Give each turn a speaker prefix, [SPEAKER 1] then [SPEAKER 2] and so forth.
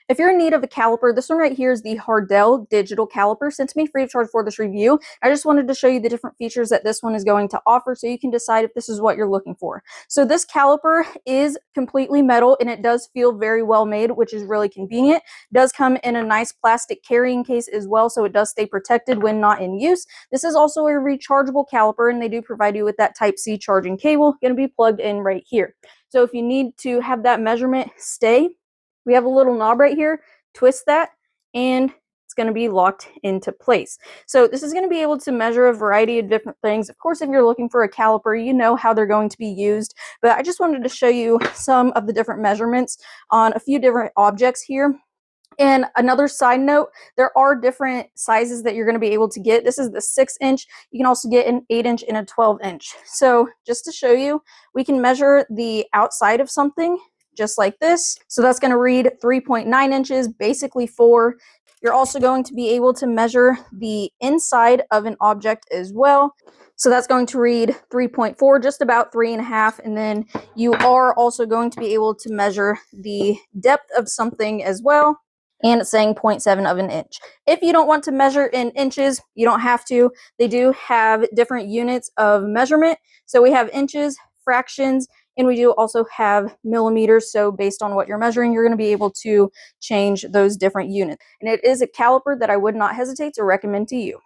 [SPEAKER 1] If you're in need of a caliper, this one right here is the HARDELL Digital Caliper, sent to me free of charge for this review. I just wanted to show you the different features that this one is going to offer so you can decide if this is what you're looking for. So this caliper is completely metal and it does feel very well made, which is really convenient. It does come in a nice plastic carrying case as well, so it does stay protected when not in use. This is also a rechargeable caliper and they do provide you with that Type-C charging cable, going to be plugged in right here. So if you need to have that measurement stay, we have a little knob right here, twist that, and it's going to be locked into place. So this is going to be able to measure a variety of different things. Of course, if you're looking for a caliper, you know how they're going to be used, but I just wanted to show you some of the different measurements on a few different objects here. And another side note, there are different sizes that you're going to be able to get. This is the 6-inch. You can also get an 8-inch and a 12-inch. So just to show you, we can measure the outside of something just like this. So that's going to read 3.9 inches, basically 4. You're also going to be able to measure the inside of an object as well. So that's going to read 3.4, just about 3.5. And then you are also going to be able to measure the depth of something as well. And it's saying 0.7 of an inch. If you don't want to measure in inches, you don't have to. They do have different units of measurement. So we have inches, fractions, and we do also have millimeters. So based on what you're measuring, you're going to be able to change those different units. And it is a caliper that I would not hesitate to recommend to you.